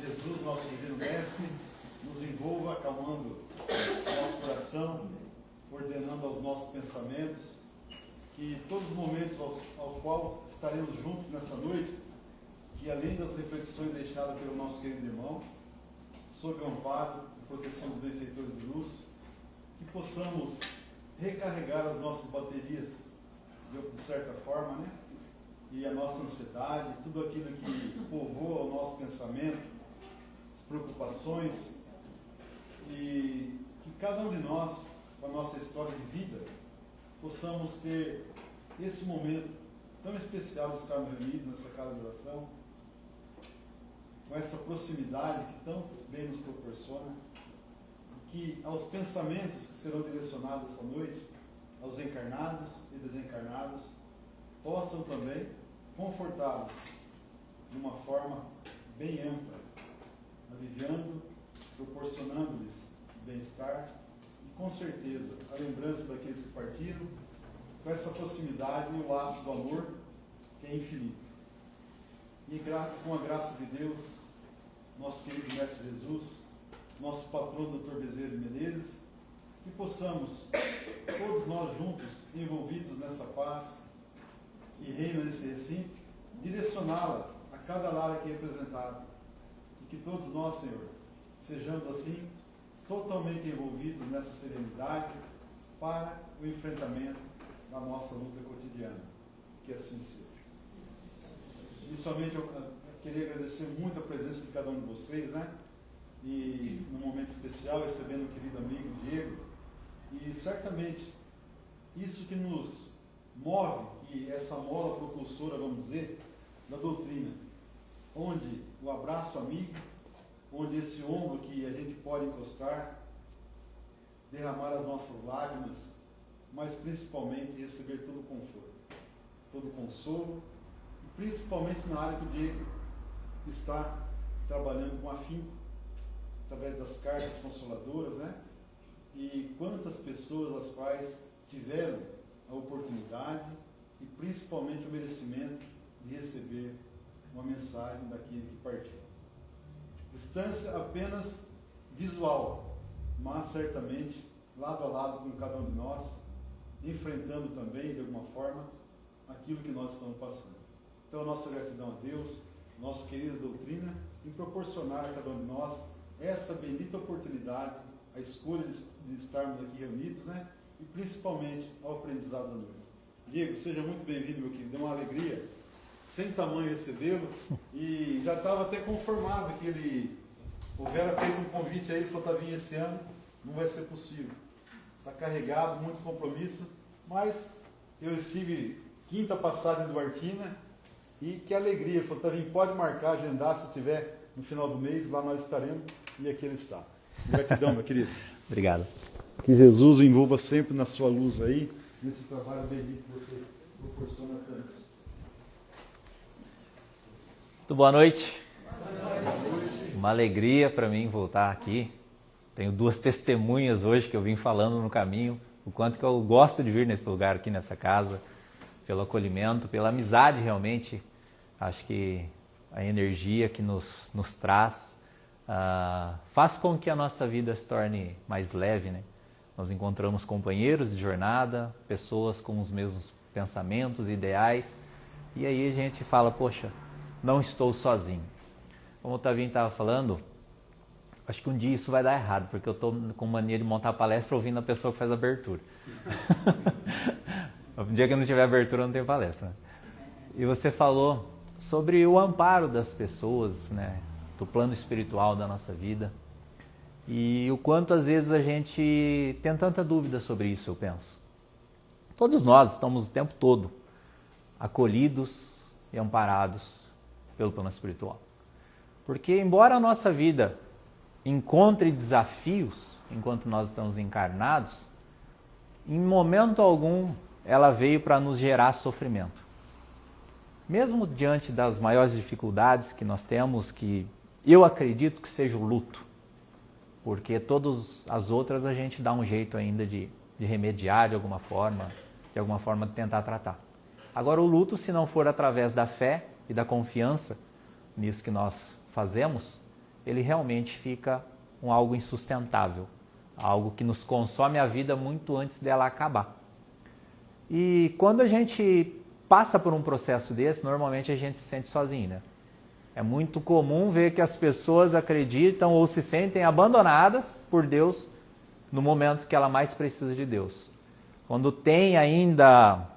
Jesus, nosso divino mestre, nos envolva acalmando o nosso coração, ordenando aos nossos pensamentos, que todos os momentos ao qual estaremos juntos nessa noite, que além das reflexões deixadas pelo nosso querido irmão, sob o amparo e proteção dos benfeitores de luz, que possamos recarregar as nossas baterias de certa forma, né? E a nossa ansiedade, tudo aquilo que povoa o nosso pensamento, as preocupações, e que cada um de nós, com a nossa história de vida, possamos ter esse momento tão especial de estarmos reunidos nessa casa de oração, com essa proximidade que tanto bem nos proporciona, que aos pensamentos que serão direcionados essa noite, aos encarnados e desencarnados, possam também confortá-los de uma forma bem ampla, aliviando, proporcionando-lhes bem-estar e, com certeza, a lembrança daqueles que partiram, com essa proximidade e o laço do amor que é infinito. E com a graça de Deus, nosso querido Mestre Jesus, nosso patrono Dr. Bezerra de Menezes, que possamos, todos nós juntos, envolvidos nessa paz que reina nesse recinto, direcioná-la a cada lar aqui representado. E que todos nós, Senhor, sejamos assim, totalmente envolvidos nessa serenidade para o enfrentamento da nossa luta cotidiana. Que assim seja. Inicialmente, eu queria agradecer muito a presença de cada um de vocês, né? E num momento especial, recebendo o querido amigo Diego. E certamente, isso que nos move, e essa mola propulsora, vamos dizer, da doutrina, onde o abraço amigo, onde esse ombro que a gente pode encostar, derramar as nossas lágrimas, mas principalmente receber todo o conforto, todo o consolo, e principalmente na área que o Diego está trabalhando com afinco, através das cartas consoladoras, né? E quantas pessoas as quais tiveram a oportunidade e principalmente o merecimento de receber uma mensagem daquele que partiu. Distância apenas visual, mas certamente lado a lado com cada um de nós, enfrentando também, de alguma forma, aquilo que nós estamos passando. Então, a nossa gratidão a Deus, nossa querida doutrina, em proporcionar a cada um de nós essa bendita oportunidade, a escolha de estarmos aqui reunidos, né? E principalmente ao aprendizado da noite. Diego, seja muito bem-vindo, meu querido. É uma alegria sem tamanho recebê-lo, e já estava até conformado que ele houvera feito um convite a ele, falou: tá vindo esse ano, não vai ser possível. Está carregado, muitos compromissos, mas eu estive quinta passada em Duartina, e que alegria. Ele falou: tá vindo, pode marcar, agendar, se tiver no final do mês, lá nós estaremos, e aqui ele está. Gratidão, meu querido. Obrigado. Que Jesus envolva sempre na sua luz aí, nesse trabalho bendito que você proporciona a tantos. Muito boa noite. Uma alegria para mim voltar aqui. Tenho duas testemunhas hoje que eu vim falando no caminho, o quanto que eu gosto de vir nesse lugar aqui, nessa casa, pelo acolhimento, pela amizade realmente. Acho que a energia que nos traz faz com que a nossa vida se torne mais leve, né? Nós encontramos companheiros de jornada, pessoas com os mesmos pensamentos, ideais, e aí a gente fala: poxa, não estou sozinho. Como o Tavinho estava falando, acho que um dia isso vai dar errado, porque eu estou com mania de montar palestra ouvindo a pessoa que faz a abertura. Um dia que eu não tiver abertura, não tem palestra. Né? E você falou sobre o amparo das pessoas, né? Do plano espiritual da nossa vida. E o quanto às vezes a gente tem tanta dúvida sobre isso, eu penso. Todos nós estamos o tempo todo acolhidos e amparados pelo plano espiritual. Porque embora a nossa vida encontre desafios enquanto nós estamos encarnados, em momento algum ela veio para nos gerar sofrimento. Mesmo diante das maiores dificuldades que nós temos, que eu acredito que seja o luto, porque todas as outras a gente dá um jeito ainda de remediar de alguma forma tentar tratar. Agora o luto, se não for através da fé e da confiança nisso que nós fazemos, ele realmente fica algo insustentável, algo que nos consome a vida muito antes dela acabar. E quando a gente passa por um processo desse, normalmente a gente se sente sozinho, né? É muito comum ver que as pessoas acreditam ou se sentem abandonadas por Deus no momento que ela mais precisa de Deus. Quando tem ainda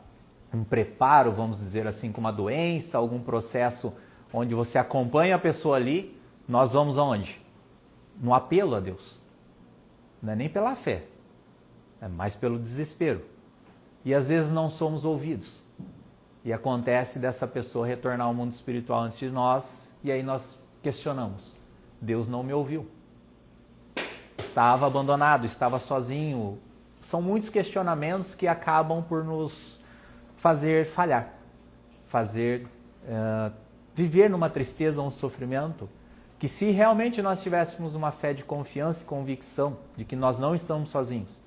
um preparo, vamos dizer assim, com uma doença, algum processo onde você acompanha a pessoa ali, nós vamos aonde? No apelo a Deus. Não é nem pela fé, é mais pelo desespero. E às vezes não somos ouvidos. E acontece dessa pessoa retornar ao mundo espiritual antes de nós, e aí nós questionamos. Deus não me ouviu. Estava abandonado, estava sozinho. São muitos questionamentos que acabam por nos fazer falhar. Viver numa tristeza, um sofrimento, que se realmente nós tivéssemos uma fé de confiança e convicção de que nós não estamos sozinhos,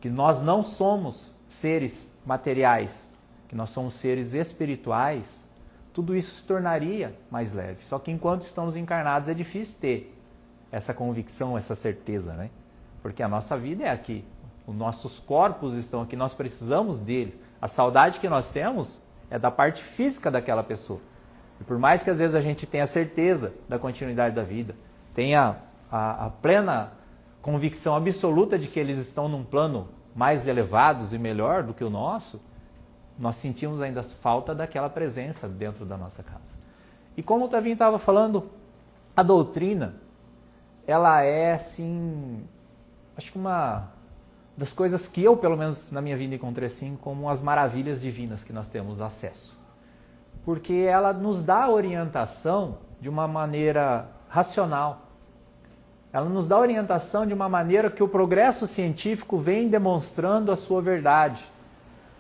que nós não somos seres materiais, que nós somos seres espirituais, tudo isso se tornaria mais leve. Só que enquanto estamos encarnados é difícil ter essa convicção, essa certeza, né? Porque a nossa vida é aqui, os nossos corpos estão aqui, nós precisamos deles. A saudade que nós temos é da parte física daquela pessoa. E por mais que às vezes a gente tenha certeza da continuidade da vida, tenha a plena convicção absoluta de que eles estão num plano mais elevados e melhor do que o nosso, nós sentimos ainda falta daquela presença dentro da nossa casa. E como o Tavinho estava falando, a doutrina, ela é, assim, acho que uma das coisas que eu, pelo menos na minha vida, encontrei assim, como as maravilhas divinas que nós temos acesso. Porque ela nos dá a orientação de uma maneira racional. Ela nos dá a orientação de uma maneira que o progresso científico vem demonstrando a sua verdade.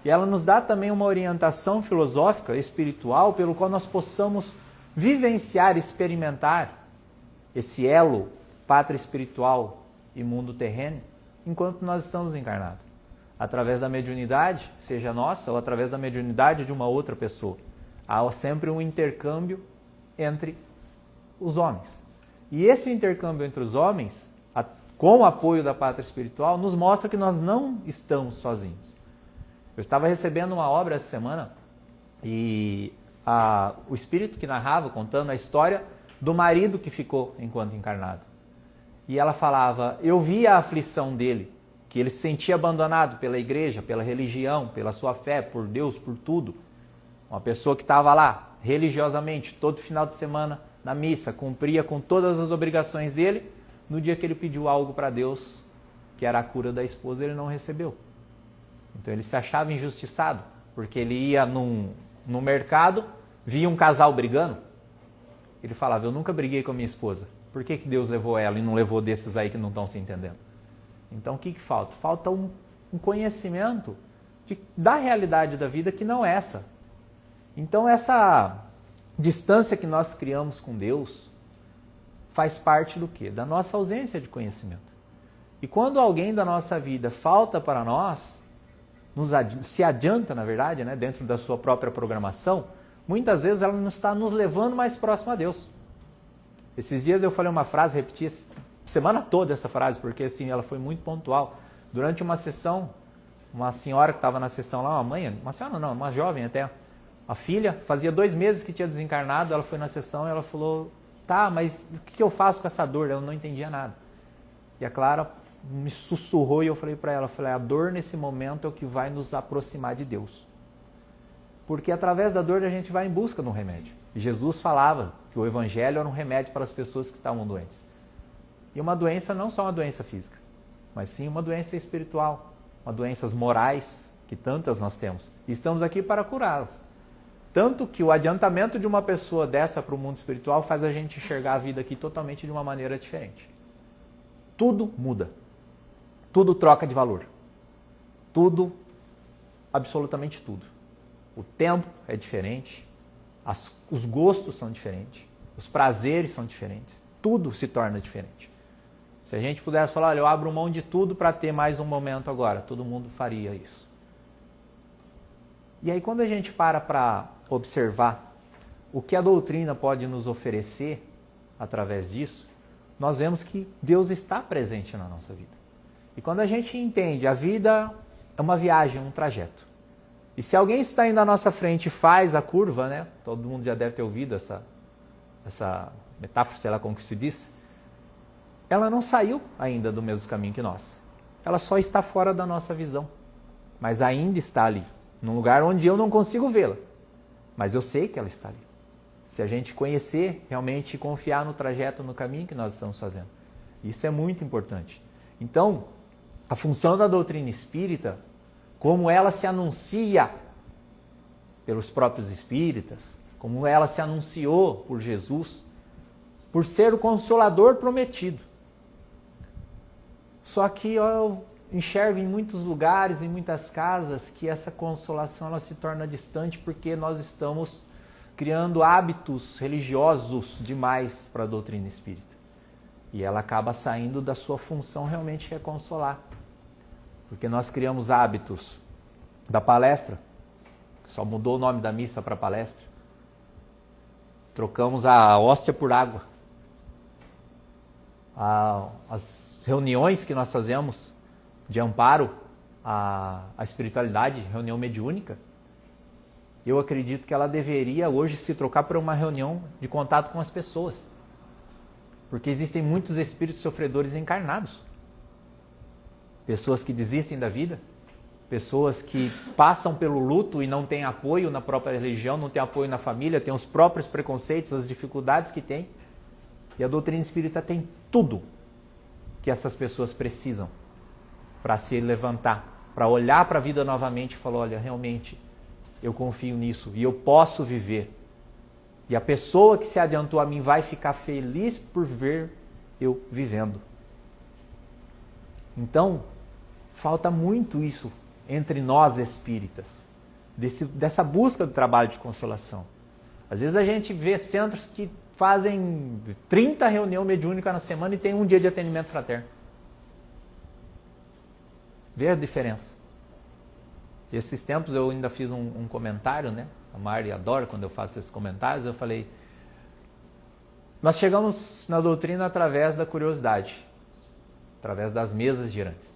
E ela nos dá também uma orientação filosófica, espiritual, pelo qual nós possamos vivenciar, experimentar esse elo pátria espiritual e mundo terreno, enquanto nós estamos encarnados. Através da mediunidade, seja nossa, ou através da mediunidade de uma outra pessoa. Há sempre um intercâmbio entre os homens. E esse intercâmbio entre os homens, com o apoio da pátria espiritual, nos mostra que nós não estamos sozinhos. Eu estava recebendo uma obra essa semana e o espírito que narrava, contando a história do marido que ficou enquanto encarnado. E ela falava, eu vi a aflição dele, que ele se sentia abandonado pela igreja, pela religião, pela sua fé, por Deus, por tudo. Uma pessoa que estava lá, religiosamente, todo final de semana, na missa, cumpria com todas as obrigações dele, no dia que ele pediu algo para Deus, que era a cura da esposa, ele não recebeu. Então ele se achava injustiçado, porque ele ia no mercado, via um casal brigando, ele falava, eu nunca briguei com a minha esposa, por que Deus levou ela e não levou desses aí que não estão se entendendo? Então o que falta? Falta um conhecimento da realidade da vida que não é essa. Então essa distância que nós criamos com Deus faz parte do quê? Da nossa ausência de conhecimento. E quando alguém da nossa vida falta para nós, se adianta, na verdade, né, dentro da sua própria programação, muitas vezes ela não está nos levando mais próximo a Deus. Esses dias eu falei uma frase, repeti a semana toda essa frase, porque assim, ela foi muito pontual. Durante uma sessão, uma senhora que estava na sessão lá, uma jovem até, a filha, fazia 2 meses que tinha desencarnado, ela foi na sessão e ela falou, tá, mas o que eu faço com essa dor? Ela não entendia nada. E a Clara me sussurrou e eu falei para ela, a dor nesse momento é o que vai nos aproximar de Deus. Porque através da dor a gente vai em busca de um remédio. E Jesus falava que o Evangelho era um remédio para as pessoas que estavam doentes. E uma doença não só uma doença física, mas sim uma doença espiritual, uma doenças morais, que tantas nós temos. E estamos aqui para curá-las. Tanto que o adiantamento de uma pessoa dessa para o mundo espiritual faz a gente enxergar a vida aqui totalmente de uma maneira diferente. Tudo muda. Tudo troca de valor. Tudo, absolutamente tudo. O tempo é diferente, os gostos são diferentes, os prazeres são diferentes, tudo se torna diferente. Se a gente pudesse falar, olha, eu abro mão de tudo para ter mais um momento agora, todo mundo faria isso. E aí quando a gente para observar o que a doutrina pode nos oferecer, através disso, nós vemos que Deus está presente na nossa vida. E quando a gente entende, a vida é uma viagem, um trajeto. E se alguém está indo à nossa frente e faz a curva, né? Todo mundo já deve ter ouvido essa metáfora, sei lá como que se diz. Ela não saiu ainda do mesmo caminho que nós. Ela só está fora da nossa visão. Mas ainda está ali, num lugar onde eu não consigo vê-la. Mas eu sei que ela está ali. Se a gente conhecer, realmente confiar no trajeto, no caminho que nós estamos fazendo. Isso é muito importante. Então, a função da doutrina espírita, como ela se anuncia pelos próprios espíritas, como ela se anunciou por Jesus, por ser o Consolador prometido. Só que eu enxergo em muitos lugares, em muitas casas, que essa consolação ela se torna distante porque nós estamos criando hábitos religiosos demais para a doutrina espírita. E ela acaba saindo da sua função realmente, que é consolar. Porque nós criamos hábitos da palestra, só mudou o nome da missa para palestra. Trocamos a hóstia por água. As reuniões que nós fazemos de amparo à espiritualidade, reunião mediúnica, eu acredito que ela deveria hoje se trocar por uma reunião de contato com as pessoas. Porque existem muitos espíritos sofredores encarnados. Pessoas que desistem da vida, pessoas que passam pelo luto e não têm apoio na própria religião, não têm apoio na família, têm os próprios preconceitos, as dificuldades que têm. E a doutrina espírita tem tudo que essas pessoas precisam para se levantar, para olhar para a vida novamente e falar, olha, realmente, eu confio nisso e eu posso viver. E a pessoa que se adiantou a mim vai ficar feliz por ver eu vivendo. Então, falta muito isso entre nós espíritas, dessa busca do trabalho de consolação. Às vezes a gente vê centros que fazem 30 reuniões mediúnicas na semana e tem um dia de atendimento fraterno. Vê a diferença. Esses tempos eu ainda fiz um comentário, né? A Mari adora quando eu faço esses comentários. Eu falei, nós chegamos na doutrina através da curiosidade, através das mesas girantes.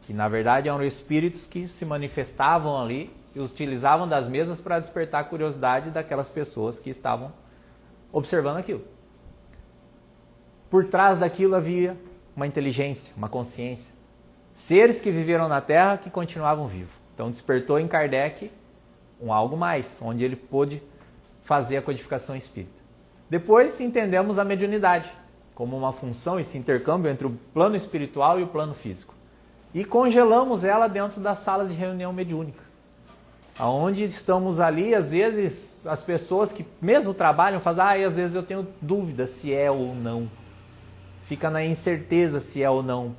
Que na verdade eram espíritos que se manifestavam ali e utilizavam das mesas para despertar a curiosidade daquelas pessoas que estavam observando aquilo. Por trás daquilo havia uma inteligência, uma consciência. Seres que viveram na Terra que continuavam vivos. Então despertou em Kardec algo mais, onde ele pôde fazer a codificação espírita. Depois entendemos a mediunidade como uma função, esse intercâmbio entre o plano espiritual e o plano físico. E congelamos ela dentro das salas de reunião mediúnica. Onde estamos ali, às vezes, as pessoas que mesmo trabalham, fazem, às vezes eu tenho dúvida se é ou não. Fica na incerteza se é ou não,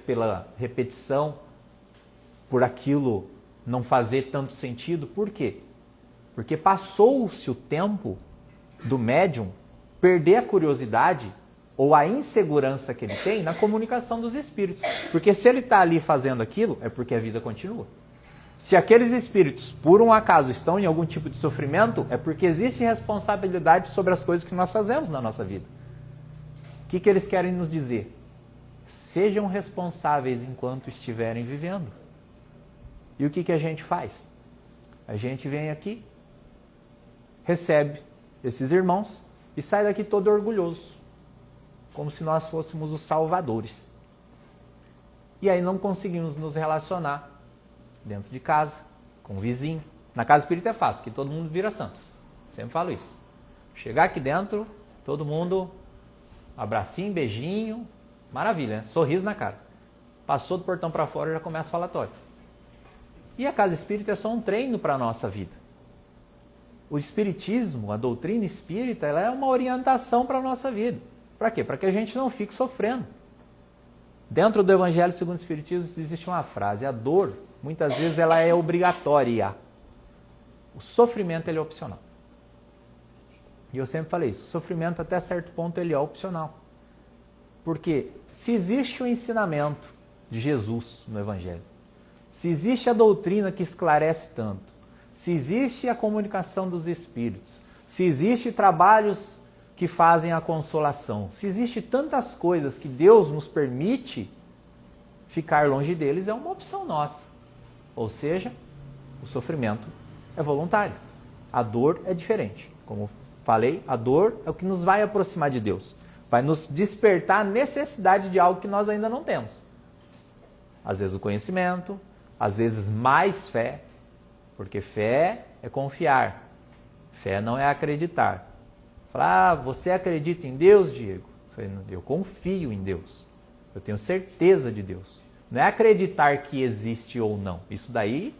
pela repetição, por aquilo não fazer tanto sentido. Por quê? Porque passou-se o tempo do médium perder a curiosidade ou a insegurança que ele tem na comunicação dos espíritos. Porque se ele está ali fazendo aquilo, é porque a vida continua. Se aqueles espíritos, por um acaso, estão em algum tipo de sofrimento, é porque existe responsabilidade sobre as coisas que nós fazemos na nossa vida. O que eles querem nos dizer? Sejam responsáveis enquanto estiverem vivendo. E o que a gente faz? A gente vem aqui, recebe esses irmãos e sai daqui todo orgulhoso, como se nós fôssemos os salvadores. E aí não conseguimos nos relacionar dentro de casa, com o vizinho. Na casa espírita é fácil, que todo mundo vira santo. Sempre falo isso. Chegar aqui dentro, todo mundo, abracinho, beijinho, maravilha, né? Sorriso na cara. Passou do portão para fora, já começa o falatório. E a casa espírita é só um treino para a nossa vida. O espiritismo, a doutrina espírita, ela é uma orientação para a nossa vida. Para quê? Para que a gente não fique sofrendo. Dentro do Evangelho segundo o Espiritismo existe uma frase, a dor, muitas vezes, ela é obrigatória. O sofrimento, ele é opcional. E eu sempre falei isso, o sofrimento até certo ponto ele é opcional. Porque se existe o ensinamento de Jesus no Evangelho, se existe a doutrina que esclarece tanto, se existe a comunicação dos espíritos, se existe trabalhos que fazem a consolação. Se existe tantas coisas que Deus nos permite, ficar longe deles é uma opção nossa. Ou seja, o sofrimento é voluntário. A dor é diferente. Como falei, a dor é o que nos vai aproximar de Deus. Vai nos despertar a necessidade de algo que nós ainda não temos. Às vezes o conhecimento, às vezes mais fé, porque fé é confiar. Fé não é acreditar. Falar, você acredita em Deus, Diego? Eu confio em Deus. Eu tenho certeza de Deus. Não é acreditar que existe ou não. Isso daí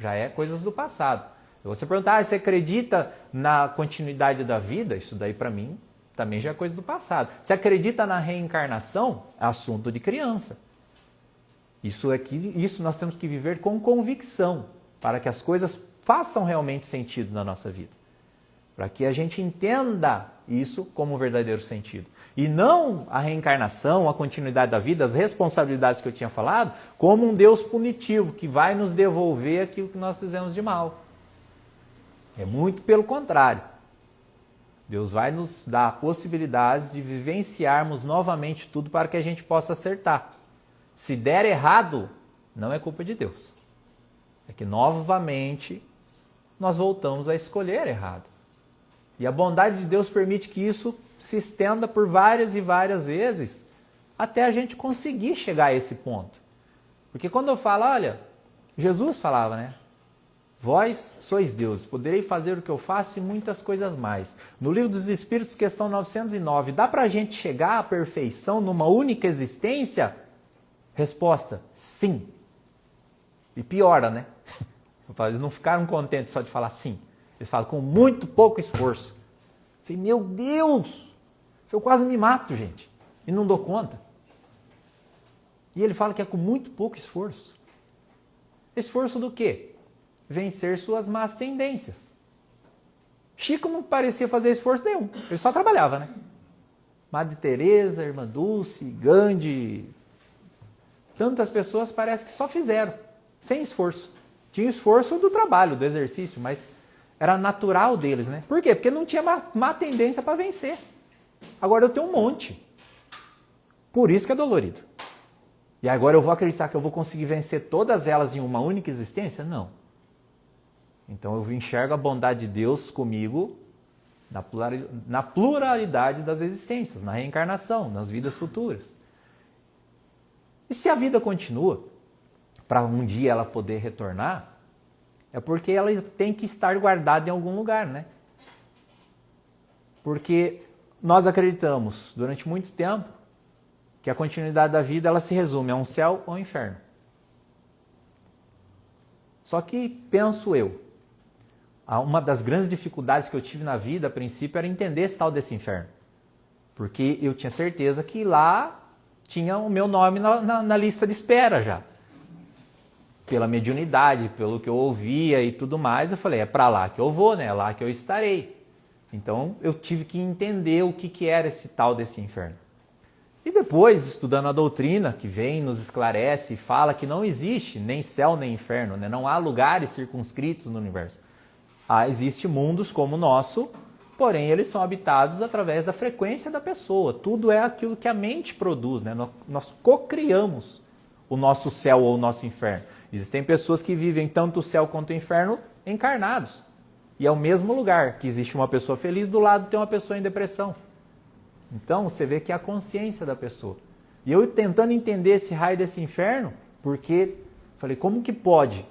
já é coisas do passado. Se você perguntar, você acredita na continuidade da vida? Isso daí para mim também já é coisa do passado. Se acredita na reencarnação? É assunto de criança. Isso nós temos que viver com convicção, para que as coisas façam realmente sentido na nossa vida. Para que a gente entenda isso como um verdadeiro sentido. E não a reencarnação, a continuidade da vida, as responsabilidades que eu tinha falado, como um Deus punitivo, que vai nos devolver aquilo que nós fizemos de mal. É muito pelo contrário. Deus vai nos dar possibilidades de vivenciarmos novamente tudo para que a gente possa acertar. Se der errado, não é culpa de Deus. É que novamente nós voltamos a escolher errado. E a bondade de Deus permite que isso se estenda por várias e várias vezes, até a gente conseguir chegar a esse ponto. Porque quando eu falo, olha, Jesus falava, né? Vós sois deuses, poderei fazer o que eu faço e muitas coisas mais. No Livro dos Espíritos, questão 909, dá para a gente chegar à perfeição numa única existência? Resposta, sim. E piora, né? Eles não ficaram contentes só de falar sim. Eles falam com muito pouco esforço. Eu falei, meu Deus! Eu quase me mato, gente. E não dou conta. E ele fala que é com muito pouco esforço. Esforço do quê? Vencer suas más tendências. Chico não parecia fazer esforço nenhum. Ele só trabalhava, né? Madre Teresa, Irmã Dulce, Gandhi. Tantas pessoas parece que só fizeram, sem esforço. Tinha esforço do trabalho, do exercício, mas era natural deles, né? Por quê? Porque não tinha má tendência para vencer. Agora eu tenho um monte. Por isso que é dolorido. E agora eu vou acreditar que eu vou conseguir vencer todas elas em uma única existência? Não. Então eu enxergo a bondade de Deus comigo na pluralidade das existências, na reencarnação, nas vidas futuras. E se a vida continua, para um dia ela poder retornar, é porque ela tem que estar guardada em algum lugar, né? Porque nós acreditamos, durante muito tempo, que a continuidade da vida ela se resume a um céu ou um inferno. Só que, penso eu, uma das grandes dificuldades que eu tive na vida, a princípio, era entender esse tal desse inferno. Porque eu tinha certeza que lá tinha o meu nome na lista de espera já. Pela mediunidade, pelo que eu ouvia e tudo mais, eu falei, é para lá que eu vou, né? É lá que eu estarei. Então, eu tive que entender o que era esse tal desse inferno. E depois, estudando a doutrina, que vem, nos esclarece e fala que não existe nem céu nem inferno, né? Não há lugares circunscritos no universo. Existem mundos como o nosso, porém eles são habitados através da frequência da pessoa. Tudo é aquilo que a mente produz, né? Nós cocriamos o nosso céu ou o nosso inferno. Existem pessoas que vivem tanto o céu quanto o inferno encarnados. E é o mesmo lugar que existe uma pessoa feliz, do lado tem uma pessoa em depressão. Então você vê que é a consciência da pessoa. E eu tentando entender esse raio desse inferno, porque falei, como que pode?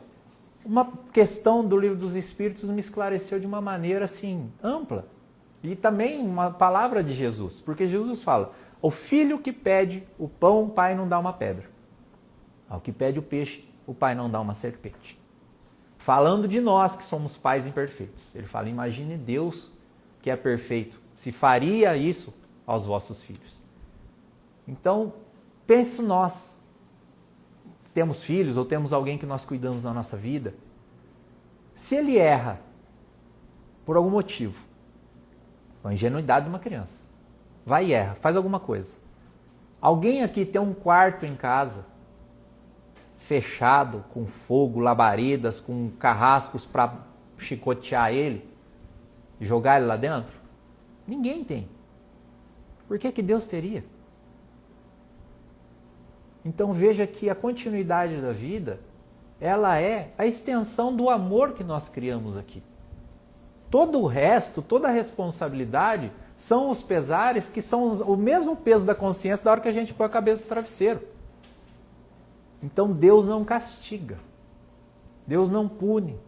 Uma questão do Livro dos Espíritos me esclareceu de uma maneira assim, ampla. E também uma palavra de Jesus, porque Jesus fala, o filho que pede o pão, o pai não dá uma pedra. Ao que pede o peixe, o pai não dá uma serpente. Falando de nós que somos pais imperfeitos. Ele fala, imagine Deus que é perfeito, se faria isso aos vossos filhos. Então, pense nós. Temos filhos ou temos alguém que nós cuidamos na nossa vida. Se ele erra por algum motivo, a ingenuidade de uma criança, vai e erra, faz alguma coisa. Alguém aqui tem um quarto em casa, fechado, com fogo, labaredas, com carrascos para chicotear ele e jogar ele lá dentro? Ninguém tem. Por que que Deus teria? Então veja que a continuidade da vida, ela é a extensão do amor que nós criamos aqui. Todo o resto, toda a responsabilidade, são os pesares que são o mesmo peso da consciência da hora que a gente põe a cabeça no travesseiro. Então Deus não castiga. Deus não pune.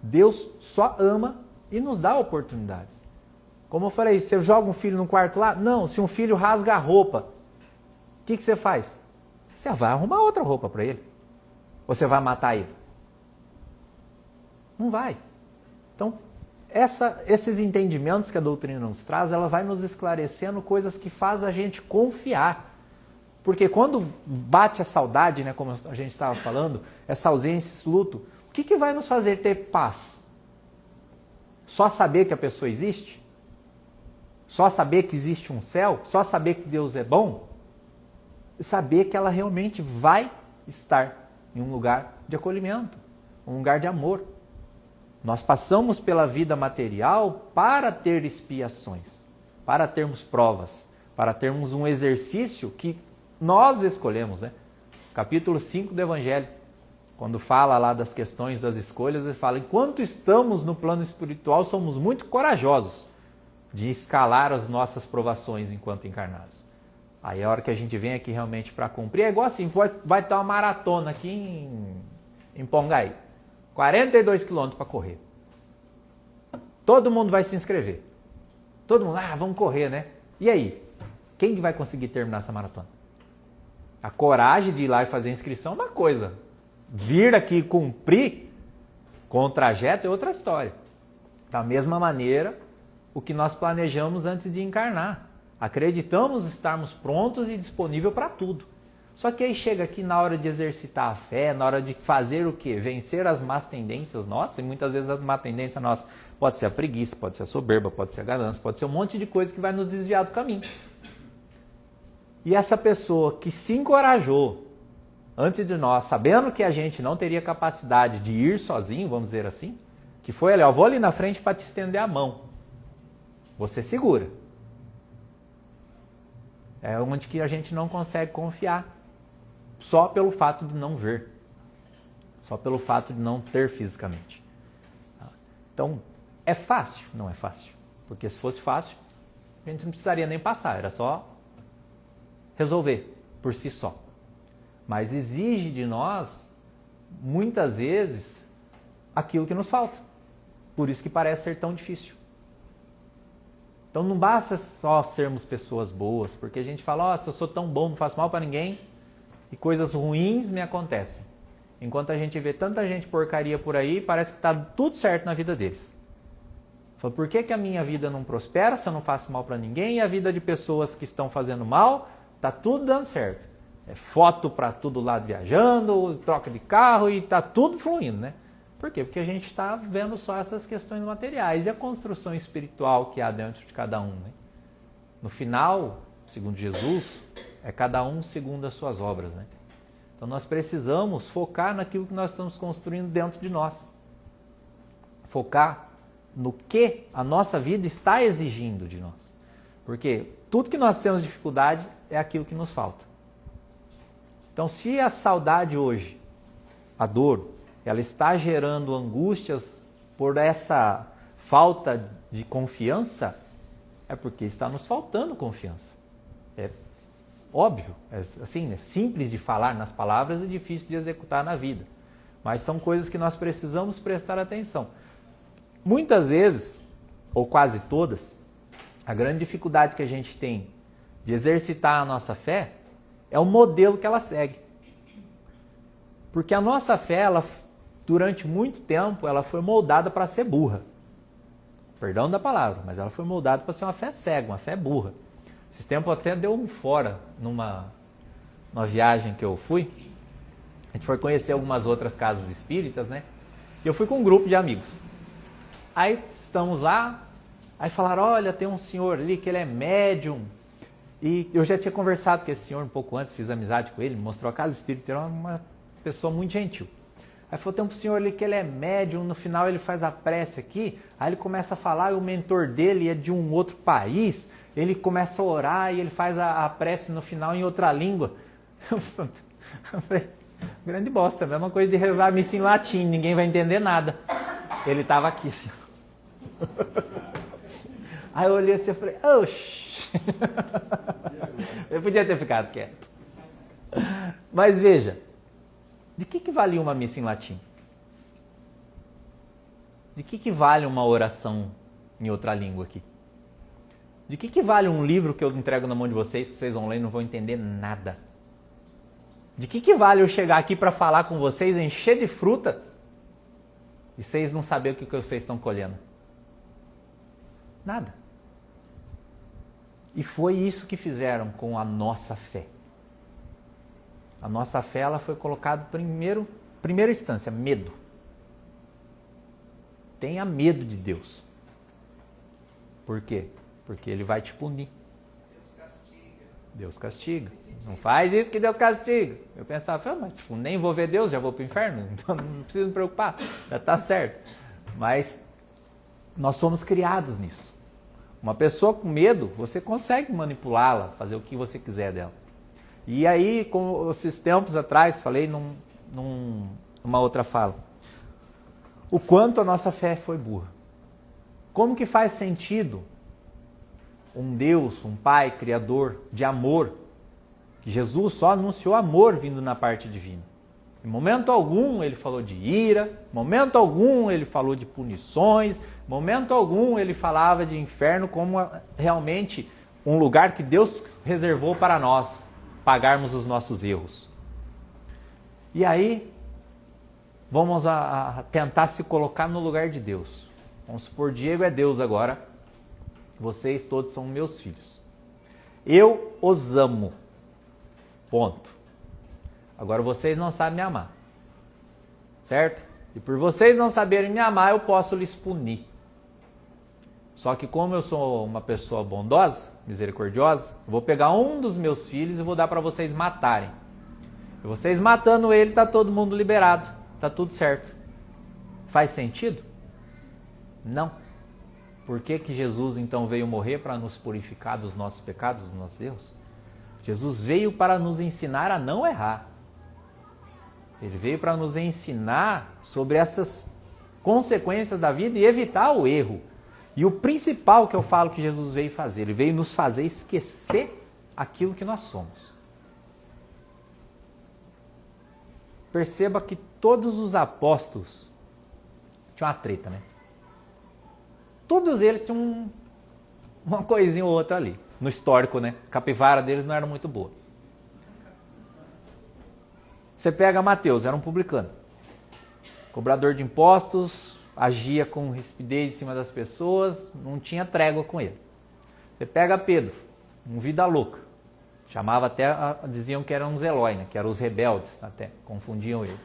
Deus só ama e nos dá oportunidades. Como eu falei, você joga um filho no quarto lá? Não, se um filho rasga a roupa, o que você faz? Você vai arrumar outra roupa para ele. Ou você vai matar ele? Não vai. Então, esses entendimentos que a doutrina nos traz, ela vai nos esclarecendo coisas que faz a gente confiar. Porque quando bate a saudade, né, como a gente estava falando, essa ausência, esse luto, o que vai nos fazer ter paz? Só saber que a pessoa existe? Só saber que existe um céu? Só saber que Deus é bom? Saber que ela realmente vai estar em um lugar de acolhimento, um lugar de amor. Nós passamos pela vida material para ter expiações, para termos provas, para termos um exercício que nós escolhemos, né? Capítulo 5 do Evangelho, quando fala lá das questões das escolhas, ele fala, enquanto estamos no plano espiritual, somos muito corajosos de escalar as nossas provações enquanto encarnados. Aí a hora que a gente vem aqui realmente para cumprir, é igual assim, vai ter uma maratona aqui em Pongaí, 42 quilômetros para correr. Todo mundo vai se inscrever. Todo mundo, vamos correr, né? E aí? Quem vai conseguir terminar essa maratona? A coragem de ir lá e fazer a inscrição é uma coisa. Vir aqui cumprir com o trajeto é outra história. Da mesma maneira, o que nós planejamos antes de encarnar. Acreditamos estarmos prontos e disponíveis para tudo. Só que aí chega aqui na hora de exercitar a fé, na hora de fazer o quê? Vencer as más tendências nossas. E muitas vezes as más tendências nossas pode ser a preguiça, pode ser a soberba, pode ser a ganância, pode ser um monte de coisa que vai nos desviar do caminho. E essa pessoa que se encorajou antes de nós, sabendo que a gente não teria capacidade de ir sozinho, vamos dizer assim, que foi ali, vou ali na frente para te estender a mão. Você segura. É onde que a gente não consegue confiar. Só pelo fato de não ver. Só pelo fato de não ter fisicamente. Então, é fácil? Não é fácil. Porque se fosse fácil, a gente não precisaria nem passar. Era só resolver por si só. Mas exige de nós, muitas vezes, aquilo que nos falta. Por isso que parece ser tão difícil. Então não basta só sermos pessoas boas, porque a gente fala, se eu sou tão bom, não faço mal para ninguém, e coisas ruins me acontecem. Enquanto a gente vê tanta gente porcaria por aí, parece que está tudo certo na vida deles. Fala, por que a minha vida não prospera se eu não faço mal para ninguém, e a vida de pessoas que estão fazendo mal, está tudo dando certo? É foto para todo lado viajando, troca de carro e está tudo fluindo, né? Por quê? Porque a gente está vendo só essas questões materiais e a construção espiritual que há dentro de cada um, né? No final, segundo Jesus, é cada um segundo as suas obras, né? Então nós precisamos focar naquilo que nós estamos construindo dentro de nós. Focar no que a nossa vida está exigindo de nós. Porque tudo que nós temos dificuldade é aquilo que nos falta. Então se a saudade hoje, a dor, ela está gerando angústias por essa falta de confiança, é porque está nos faltando confiança. É óbvio, é assim, é simples de falar nas palavras e difícil de executar na vida. Mas são coisas que nós precisamos prestar atenção. Muitas vezes, ou quase todas, a grande dificuldade que a gente tem de exercitar a nossa fé é o modelo que ela segue. Porque a nossa fé, ela, durante muito tempo, ela foi moldada para ser burra. Perdão da palavra, mas ela foi moldada para ser uma fé cega, uma fé burra. Esses tempos até deu um fora numa viagem que eu fui. A gente foi conhecer algumas outras casas espíritas, né? E eu fui com um grupo de amigos. Aí estamos lá, aí falaram, olha, tem um senhor ali que ele é médium. E eu já tinha conversado com esse senhor um pouco antes, fiz amizade com ele, me mostrou a casa espírita, era uma pessoa muito gentil. Aí falou, tem um senhor ali que ele é médium, no final ele faz a prece aqui, aí ele começa a falar e o mentor dele é de um outro país, ele começa a orar e ele faz a prece no final em outra língua. Eu falei, grande bosta, mesma coisa de rezar a missa em latim, ninguém vai entender nada. Ele estava aqui assim. Aí eu olhei assim e falei, oxi. Eu podia ter ficado quieto. Mas veja, de que valia uma missa em latim? De que vale uma oração em outra língua aqui? De que vale um livro que eu entrego na mão de vocês, que vocês vão ler e não vão entender nada? De que vale eu chegar aqui para falar com vocês, encher de fruta, e vocês não saberem o que vocês estão colhendo? Nada. E foi isso que fizeram com a nossa fé. A nossa fé ela foi colocada primeira instância, medo. Tenha medo de Deus. Por quê? Porque Ele vai te punir. Deus castiga. Não faz isso que Deus castiga. Eu pensava, mas nem vou ver Deus, já vou para o inferno, então não preciso me preocupar, já está certo. Mas nós somos criados nisso. Uma pessoa com medo, você consegue manipulá-la, fazer o que você quiser dela. E aí, com esses tempos atrás, falei numa outra fala, o quanto a nossa fé foi burra. Como que faz sentido um Deus, um Pai, Criador de amor, Jesus só anunciou amor vindo na parte divina. Em momento algum ele falou de ira, em momento algum ele falou de punições, em momento algum ele falava de inferno como realmente um lugar que Deus reservou para nós pagarmos os nossos erros. E aí, vamos a tentar se colocar no lugar de Deus. Vamos supor, Diego é Deus agora, vocês todos são meus filhos. Eu os amo. Ponto. Agora vocês não sabem me amar. Certo? E por vocês não saberem me amar, eu posso lhes punir. Só que como eu sou uma pessoa bondosa, misericordiosa, eu vou pegar um dos meus filhos e vou dar para vocês matarem. E vocês matando ele, está todo mundo liberado. Está tudo certo. Faz sentido? Não. Por que Jesus então veio morrer para nos purificar dos nossos pecados, dos nossos erros? Jesus veio para nos ensinar a não errar. Ele veio para nos ensinar sobre essas consequências da vida e evitar o erro. E o principal que eu falo que Jesus veio fazer, ele veio nos fazer esquecer aquilo que nós somos. Perceba que todos os apóstolos tinham uma treta, né? Todos eles tinham uma coisinha ou outra ali. No histórico, né? A capivara deles não era muito boa. Você pega Mateus, era um publicano. Cobrador de impostos, agia com rispidez em cima das pessoas, não tinha trégua com ele. Você pega Pedro, um vida louca. Chamava até, diziam que eram os Eloi, né? Que eram os rebeldes, até, confundiam ele.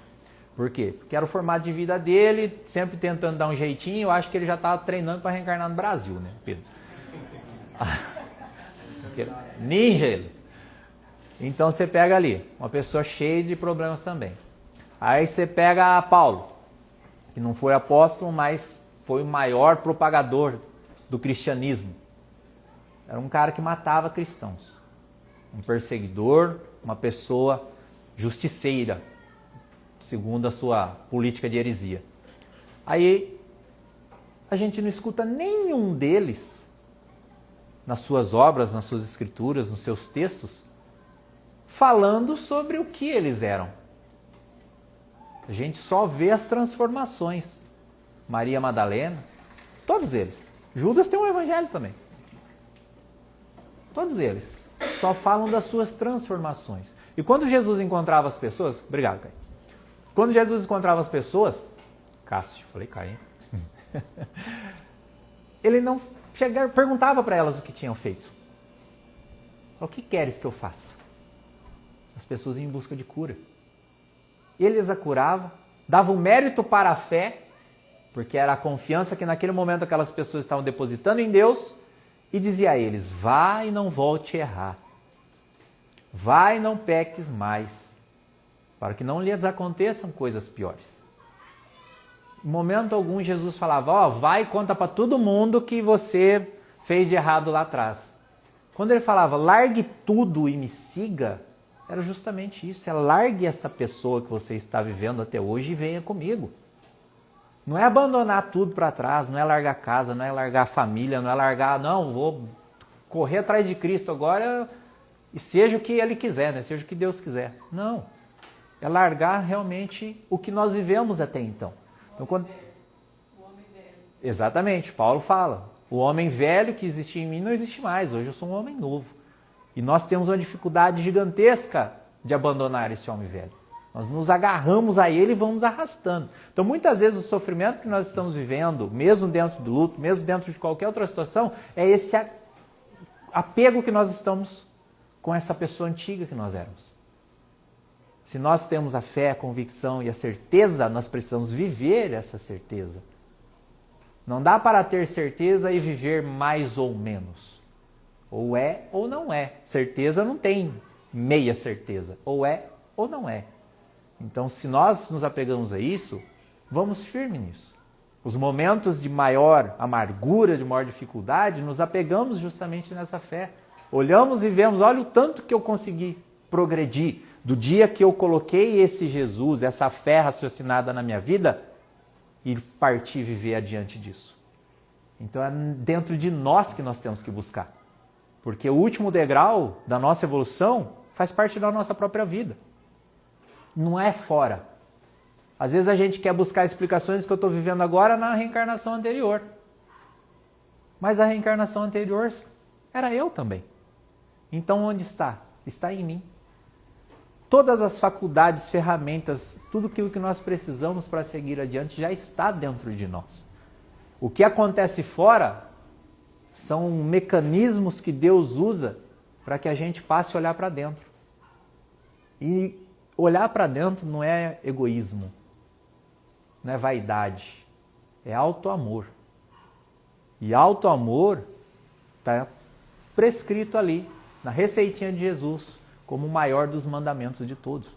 Por quê? Porque era o formato de vida dele, sempre tentando dar um jeitinho, eu acho que ele já estava treinando para reencarnar no Brasil, né, Pedro? Ninja ele. Então você pega ali, uma pessoa cheia de problemas também. Aí você pega Paulo, que não foi apóstolo, mas foi o maior propagador do cristianismo. Era um cara que matava cristãos. Um perseguidor, uma pessoa justiceira, segundo a sua política de heresia. Aí a gente não escuta nenhum deles nas suas obras, nas suas escrituras, nos seus textos, falando sobre o que eles eram. A gente só vê as transformações. Maria Madalena, todos eles. Judas tem um evangelho também. Todos eles só falam das suas transformações. E quando Jesus encontrava as pessoas... Obrigado, Caio. Quando Jesus encontrava as pessoas... Cássio, falei Caio. Ele não perguntava para elas o que tinham feito. O que queres que eu faça? As pessoas iam em busca de cura. Ele as curava, dava o mérito para a fé, porque era a confiança que naquele momento aquelas pessoas estavam depositando em Deus, e dizia a eles, vá e não volte a errar. Vá e não peques mais, para que não lhes aconteçam coisas piores. Em momento algum Jesus falava, ó, vai e conta para todo mundo que você fez de errado lá atrás. Quando ele falava, largue tudo e me siga, era justamente isso, é largue essa pessoa que você está vivendo até hoje e venha comigo. Não é abandonar tudo para trás, não é largar a casa, não é largar a família, não é largar, não, vou correr atrás de Cristo agora e seja o que Ele quiser, né? Seja o que Deus quiser. Não, é largar realmente o que nós vivemos até então. Então, quando... O homem velho. Exatamente, Paulo fala, o homem velho que existia em mim não existe mais, hoje eu sou um homem novo. E nós temos uma dificuldade gigantesca de abandonar esse homem velho. Nós nos agarramos a ele e vamos arrastando. Então, muitas vezes, o sofrimento que nós estamos vivendo, mesmo dentro do luto, mesmo dentro de qualquer outra situação, é esse apego que nós estamos com essa pessoa antiga que nós éramos. Se nós temos a fé, a convicção e a certeza, nós precisamos viver essa certeza. Não dá para ter certeza e viver mais ou menos. Ou é ou não é. Certeza não tem meia certeza. Ou é ou não é. Então, se nós nos apegamos a isso, vamos firme nisso. Os momentos de maior amargura, de maior dificuldade, nos apegamos justamente nessa fé. Olhamos e vemos, olha o tanto que eu consegui progredir. Do dia que eu coloquei esse Jesus, essa fé raciocinada na minha vida, e parti viver adiante disso. Então é dentro de nós que nós temos que buscar. Porque o último degrau da nossa evolução faz parte da nossa própria vida. Não é fora. Às vezes a gente quer buscar explicações que eu estou vivendo agora na reencarnação anterior. Mas a reencarnação anterior era eu também. Então onde está? Está em mim. Todas as faculdades, ferramentas, tudo aquilo que nós precisamos para seguir adiante já está dentro de nós. O que acontece fora são mecanismos que Deus usa para que a gente passe a olhar para dentro. E olhar para dentro não é egoísmo, não é vaidade, é auto-amor. E auto-amor está prescrito ali, na receitinha de Jesus, como o maior dos mandamentos de todos.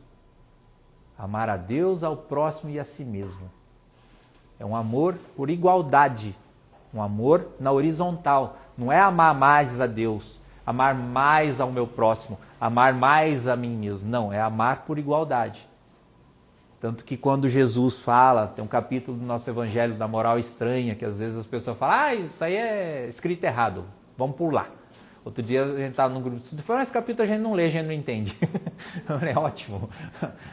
Amar a Deus, ao próximo e a si mesmo. É um amor por igualdade, um amor na horizontal. Não é amar mais a Deus, amar mais ao meu próximo, amar mais a mim mesmo. Não, é amar por igualdade. Tanto que quando Jesus fala, tem um capítulo do nosso Evangelho da moral estranha, que às vezes as pessoas falam, isso aí é escrito errado, vamos pular. Outro dia a gente estava num grupo de estudo e falou, esse capítulo a gente não lê, a gente não entende. É ótimo.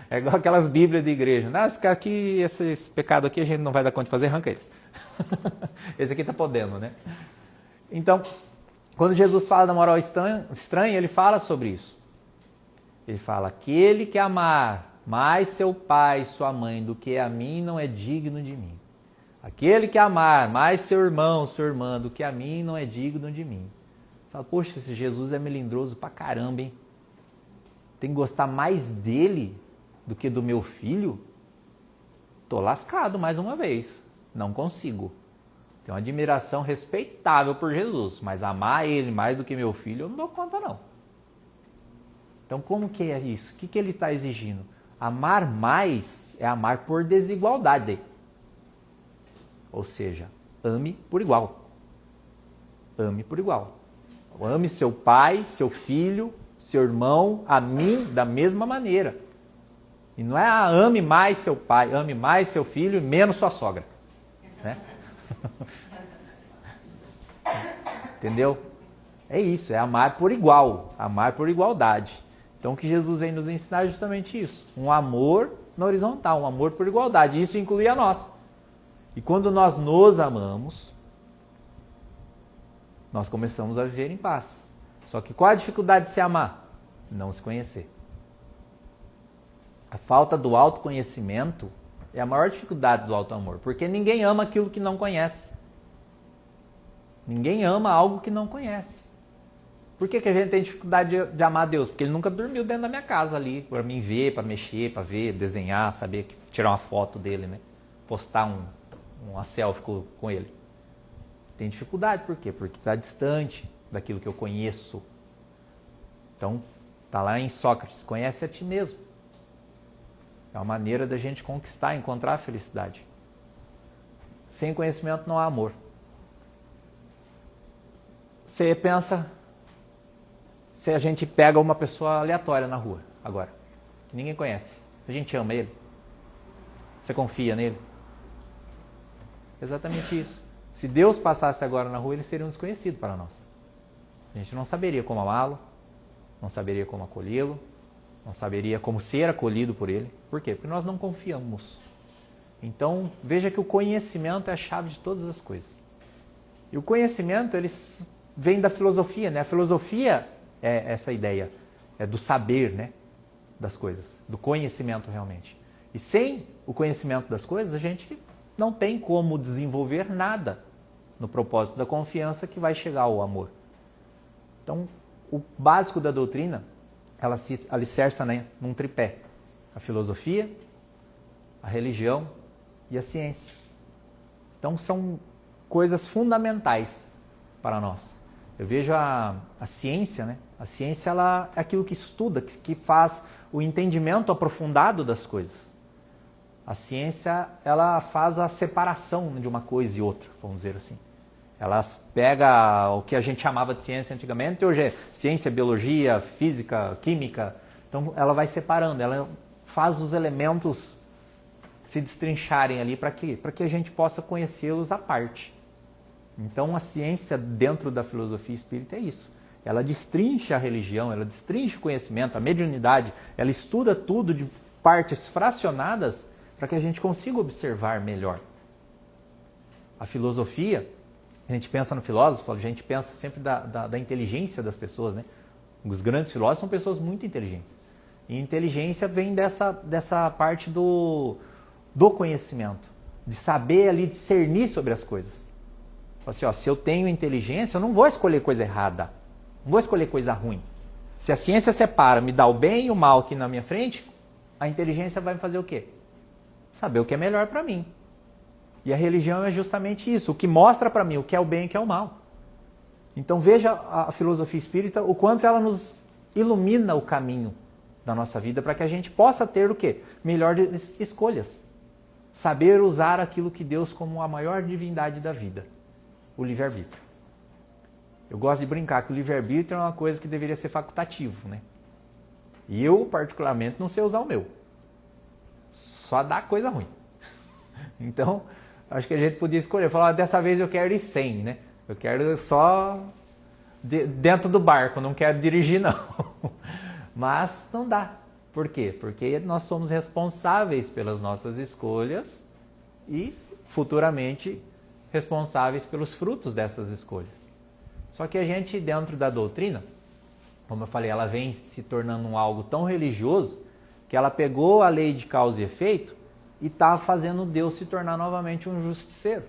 É igual aquelas bíblias de igreja. Aqui, esse pecado aqui a gente não vai dar conta de fazer, arranca eles. Esse aqui está podendo, né? Então, quando Jesus fala da moral estranha, ele fala sobre isso. Ele fala, aquele que amar mais seu pai e sua mãe do que a mim não é digno de mim. Aquele que amar mais seu irmão, sua irmã do que a mim não é digno de mim. Fala, poxa, esse Jesus é melindroso pra caramba, hein? Tem que gostar mais dele do que do meu filho? Tô lascado mais uma vez. Não consigo. Tenho uma admiração respeitável por Jesus, mas amar ele mais do que meu filho, eu não dou conta não. Então como que é isso? O que ele está exigindo? Amar mais é amar por desigualdade. Ou seja, ame por igual. Ame por igual. Ame seu pai, seu filho, seu irmão, a mim da mesma maneira. E não é ame mais seu pai, ame mais seu filho e menos sua sogra. Né? Entendeu? É isso, é amar por igual, amar por igualdade. Então o que Jesus vem nos ensinar é justamente isso. Um amor na horizontal, um amor por igualdade. Isso inclui a nós. E quando nós nos amamos, nós começamos a viver em paz. Só que qual a dificuldade de se amar? Não se conhecer. A falta do autoconhecimento é a maior dificuldade do auto-amor, porque ninguém ama aquilo que não conhece. Ninguém ama algo que não conhece. Por que a gente tem dificuldade de amar Deus? Porque Ele nunca dormiu dentro da minha casa ali, para mim ver, para mexer, para ver, desenhar, saber, tirar uma foto dele, né? Postar uma selfie com Ele. Tem dificuldade, por quê? Porque está distante daquilo que eu conheço. Então, está lá em Sócrates, conhece a ti mesmo. É uma maneira da gente conquistar, encontrar a felicidade. Sem conhecimento não há amor. Você pensa, se a gente pega uma pessoa aleatória na rua, agora, que ninguém conhece, a gente ama ele? Você confia nele? Exatamente isso. Se Deus passasse agora na rua, ele seria um desconhecido para nós. A gente não saberia como amá-lo, não saberia como acolhê-lo, não saberia como ser acolhido por ele. Por quê? Porque nós não confiamos. Então, veja que o conhecimento é a chave de todas as coisas. E o conhecimento, ele vem da filosofia, né? A filosofia é essa ideia, é do saber, né? Das coisas, do conhecimento realmente. E sem o conhecimento das coisas, a gente não tem como desenvolver nada no propósito da confiança que vai chegar ao amor. Então, o básico da doutrina, ela se alicerça, né, num tripé. A filosofia, a religião e a ciência. Então, são coisas fundamentais para nós. Eu vejo a ciência, né? A ciência, ela é aquilo que estuda, que faz o entendimento aprofundado das coisas. A ciência, ela faz a separação de uma coisa e outra, vamos dizer assim. Ela pega o que a gente chamava de ciência antigamente, hoje é ciência, biologia, física, química. Então, ela vai separando, ela faz os elementos se destrincharem ali para quê? Para que a gente possa conhecê-los à parte. Então, a ciência dentro da filosofia espírita é isso. Ela destrincha a religião, ela destrincha o conhecimento, a mediunidade, ela estuda tudo de partes fracionadas para que a gente consiga observar melhor. A filosofia, a gente pensa no filósofo, a gente pensa sempre da inteligência das pessoas, né? Os grandes filósofos são pessoas muito inteligentes. E inteligência vem dessa parte do conhecimento, de saber ali discernir sobre as coisas. Assim, ó, se eu tenho inteligência, eu não vou escolher coisa errada, não vou escolher coisa ruim. Se a ciência separa, me dá o bem e o mal aqui na minha frente, a inteligência vai me fazer o quê? Saber o que é melhor para mim. E a religião é justamente isso, o que mostra para mim o que é o bem e o que é o mal. Então veja a filosofia espírita, o quanto ela nos ilumina o caminho da nossa vida para que a gente possa ter o quê? Melhores escolhas. Saber usar aquilo que Deus como a maior divindade da vida, o livre-arbítrio. Eu gosto de brincar que o livre-arbítrio é uma coisa que deveria ser facultativo, né? E eu, particularmente, não sei usar o meu. Só dá coisa ruim. Então, acho que a gente podia escolher. Falar, dessa vez eu quero ir sem, né? Eu quero só dentro do barco, não quero dirigir, não. Mas não dá. Por quê? Porque nós somos responsáveis pelas nossas escolhas e, futuramente, responsáveis pelos frutos dessas escolhas. Só que a gente, dentro da doutrina, como eu falei, ela vem se tornando algo tão religioso que ela pegou a lei de causa e efeito e está fazendo Deus se tornar novamente um justiceiro.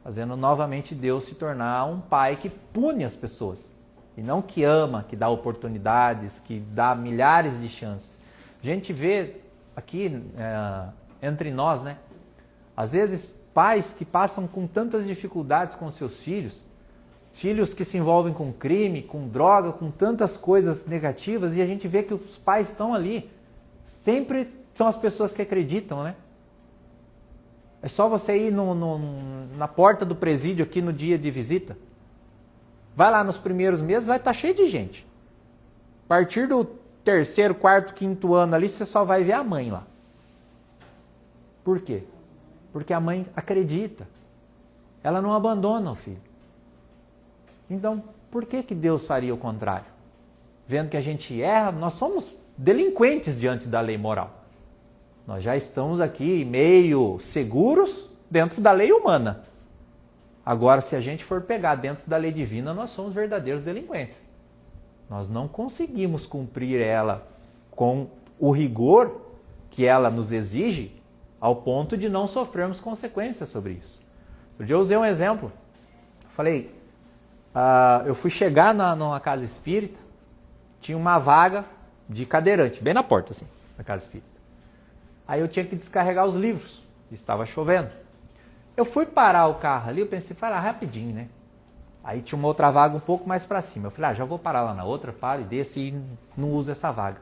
Fazendo novamente Deus se tornar um pai que pune as pessoas. E não que ama, que dá oportunidades, que dá milhares de chances. A gente vê aqui entre nós, né? Às vezes pais que passam com tantas dificuldades com seus filhos, filhos que se envolvem com crime, com droga, com tantas coisas negativas, e a gente vê que os pais estão ali. Sempre são as pessoas que acreditam, né? É só você ir na porta do presídio aqui no dia de visita. Vai lá nos primeiros meses, vai estar cheio de gente. A partir do 3º, 4º, 5º ano ali, você só vai ver a mãe lá. Por quê? Porque a mãe acredita. Ela não abandona o filho. Então, por que Deus faria o contrário? Vendo que a gente erra, nós somos delinquentes diante da lei moral. Nós já estamos aqui meio seguros dentro da lei humana. Agora, se a gente for pegar dentro da lei divina, nós somos verdadeiros delinquentes. Nós não conseguimos cumprir ela com o rigor que ela nos exige, ao ponto de não sofrermos consequências sobre isso. Outro dia eu usei um exemplo. Falei, eu fui chegar numa casa espírita, tinha uma vaga de cadeirante, bem na porta, assim, da casa espírita. Aí eu tinha que descarregar os livros, estava chovendo. Eu fui parar o carro ali, eu pensei, rapidinho, né? Aí tinha uma outra vaga um pouco mais para cima. Eu falei, já vou parar lá na outra, paro e desço e não uso essa vaga.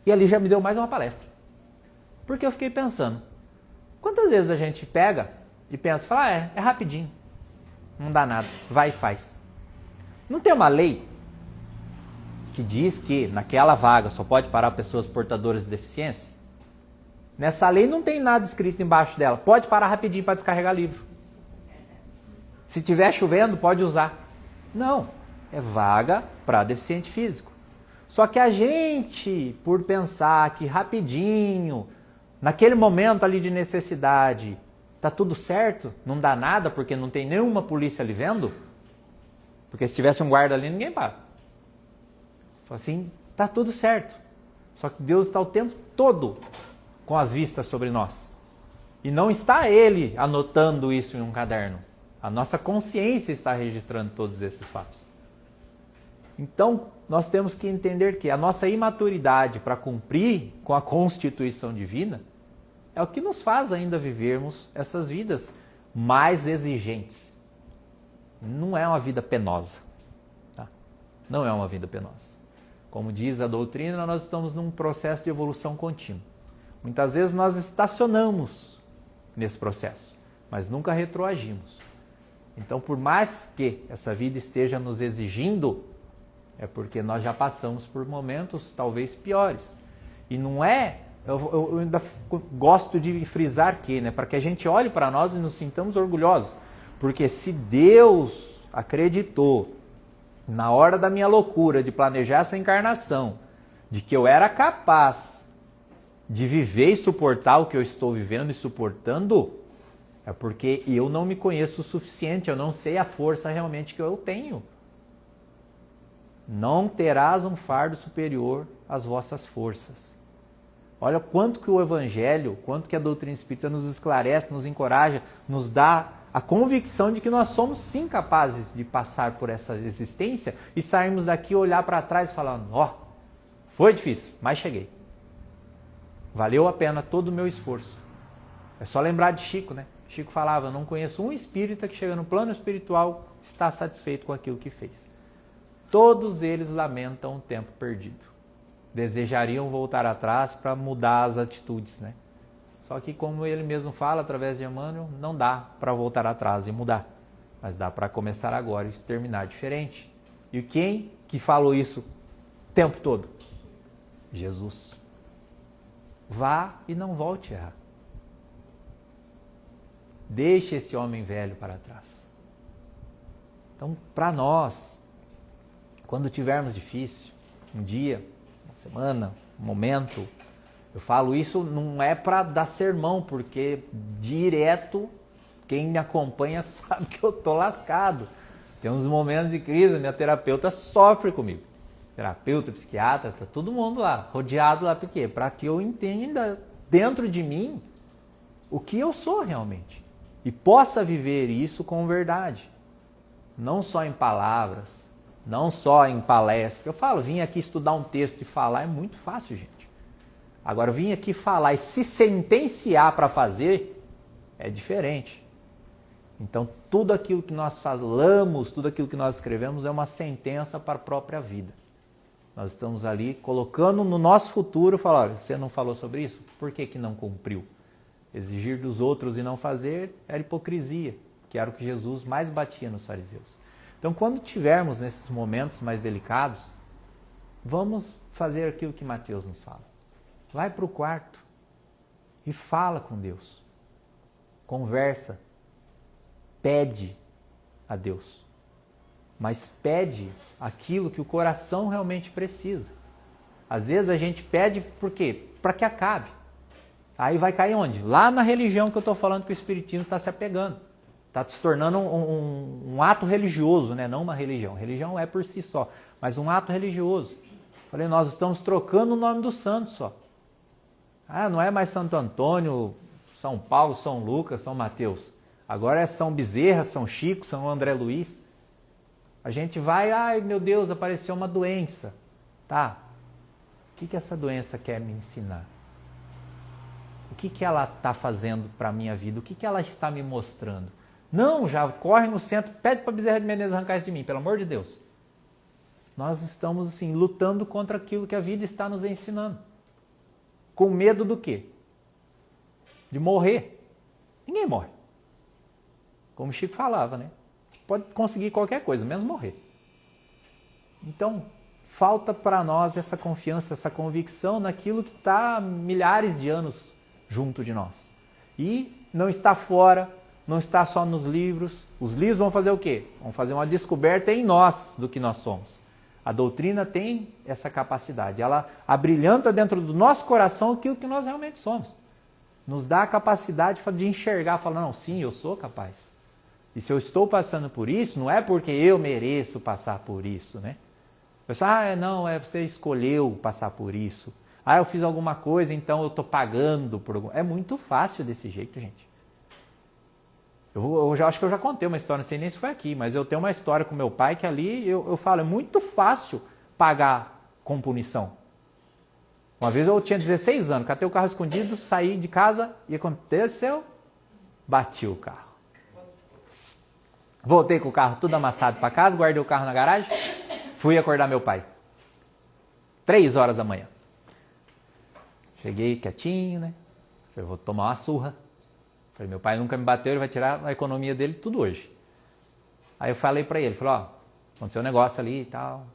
E ali já me deu mais uma palestra. Porque eu fiquei pensando, quantas vezes a gente pega e pensa, fala, é rapidinho, não dá nada, vai e faz. Não tem uma lei que diz que naquela vaga só pode parar pessoas portadoras de deficiência? Nessa lei não tem nada escrito embaixo dela. Pode parar rapidinho para descarregar livro. Se tiver chovendo, pode usar. Não, é vaga para deficiente físico. Só que a gente, por pensar que rapidinho, naquele momento ali de necessidade, tá tudo certo, não dá nada porque não tem nenhuma polícia ali vendo, porque se tivesse um guarda ali, ninguém para. Fala assim, tá tudo certo. Só que Deus está o tempo todo com as vistas sobre nós. E não está Ele anotando isso em um caderno. A nossa consciência está registrando todos esses fatos. Então, nós temos que entender que a nossa imaturidade para cumprir com a Constituição Divina é o que nos faz ainda vivermos essas vidas mais exigentes. Não é uma vida penosa. Tá? Não é uma vida penosa. Como diz a doutrina, nós estamos num processo de evolução contínua. Muitas vezes nós estacionamos nesse processo, mas nunca retroagimos. Então, por mais que essa vida esteja nos exigindo, é porque nós já passamos por momentos talvez piores. E não é, eu ainda gosto de frisar que, para que a gente olhe para nós e nos sintamos orgulhosos. Porque se Deus acreditou, na hora da minha loucura de planejar essa encarnação, de que eu era capaz de viver e suportar o que eu estou vivendo e suportando, é porque eu não me conheço o suficiente, eu não sei a força realmente que eu tenho. Não terás um fardo superior às vossas forças. Olha quanto que o Evangelho, quanto que a doutrina espírita nos esclarece, nos encoraja, nos dá a convicção de que nós somos sim capazes de passar por essa existência e sairmos daqui, olhar para trás e falar, foi difícil, mas cheguei. Valeu a pena todo o meu esforço. É só lembrar de Chico, né? Chico falava, não conheço um espírita que chega no plano espiritual e está satisfeito com aquilo que fez. Todos eles lamentam o tempo perdido. Desejariam voltar atrás para mudar as atitudes, né? Só que como ele mesmo fala através de Emmanuel, não dá para voltar atrás e mudar. Mas dá para começar agora e terminar diferente. E quem que falou isso o tempo todo? Jesus. Vá e não volte a errar. Deixe esse homem velho para trás. Então, para nós, quando tivermos difícil, um dia, uma semana, um momento, eu falo isso não é para dar sermão, porque direto quem me acompanha sabe que eu estou lascado. Tem uns momentos de crise, minha terapeuta sofre comigo. Terapeuta, psiquiatra, tá todo mundo lá, rodeado lá, por quê? Para que eu entenda dentro de mim o que eu sou realmente. E possa viver isso com verdade. Não só em palavras, não só em palestra. Eu falo, vim aqui estudar um texto e falar é muito fácil, gente. Agora, vim aqui falar e se sentenciar para fazer é diferente. Então, tudo aquilo que nós falamos, tudo aquilo que nós escrevemos é uma sentença para a própria vida. Nós estamos ali colocando no nosso futuro, falar, você não falou sobre isso? Por que não cumpriu? Exigir dos outros e não fazer era hipocrisia, que era o que Jesus mais batia nos fariseus. Então, quando tivermos nesses momentos mais delicados, vamos fazer aquilo que Mateus nos fala. Vai para o quarto e fala com Deus. Conversa. Pede a Deus. Mas pede aquilo que o coração realmente precisa. Às vezes a gente pede por quê? Para que acabe. Aí vai cair onde? Lá na religião que eu estou falando que o espiritismo está se apegando. Está se tornando um ato religioso, né? Não uma religião. Religião é por si só, mas um ato religioso. Falei, nós estamos trocando o nome do santo só. Não é mais Santo Antônio, São Paulo, São Lucas, São Mateus. Agora é São Bezerra, São Chico, São André Luiz. A gente vai, ai meu Deus, apareceu uma doença. Tá, o que essa doença quer me ensinar? O que ela está fazendo para a minha vida? O que ela está me mostrando? Não, já corre no centro, pede para Bezerra de Menezes arrancar isso de mim, pelo amor de Deus. Nós estamos assim, lutando contra aquilo que a vida está nos ensinando. Com medo do quê? De morrer. Ninguém morre. Como o Chico falava, né? Pode conseguir qualquer coisa, menos morrer. Então, falta para nós essa confiança, essa convicção naquilo que está milhares de anos junto de nós. E não está fora, não está só nos livros. Os livros vão fazer o quê? Vão fazer uma descoberta em nós do que nós somos. A doutrina tem essa capacidade. Ela abrilhanta dentro do nosso coração aquilo que nós realmente somos. Nos dá a capacidade de enxergar, falar, não, sim, eu sou capaz. E se eu estou passando por isso, não é porque eu mereço passar por isso, né? O pessoal, não, você escolheu passar por isso. Eu fiz alguma coisa, então eu estou pagando por alguma... É muito fácil desse jeito, gente. Eu já acho que eu já contei uma história, não sei nem se foi aqui, mas eu tenho uma história com meu pai que ali eu falo, é muito fácil pagar com punição. Uma vez eu tinha 16 anos, catei o carro escondido, saí de casa e aconteceu, bati o carro. Voltei com o carro tudo amassado para casa, guardei o carro na garagem, fui acordar meu pai. 3 horas da manhã. Cheguei quietinho, né? Falei, vou tomar uma surra. Falei, meu pai nunca me bateu, ele vai tirar a economia dele tudo hoje. Aí eu falei pra ele, falei, aconteceu um negócio ali e tal.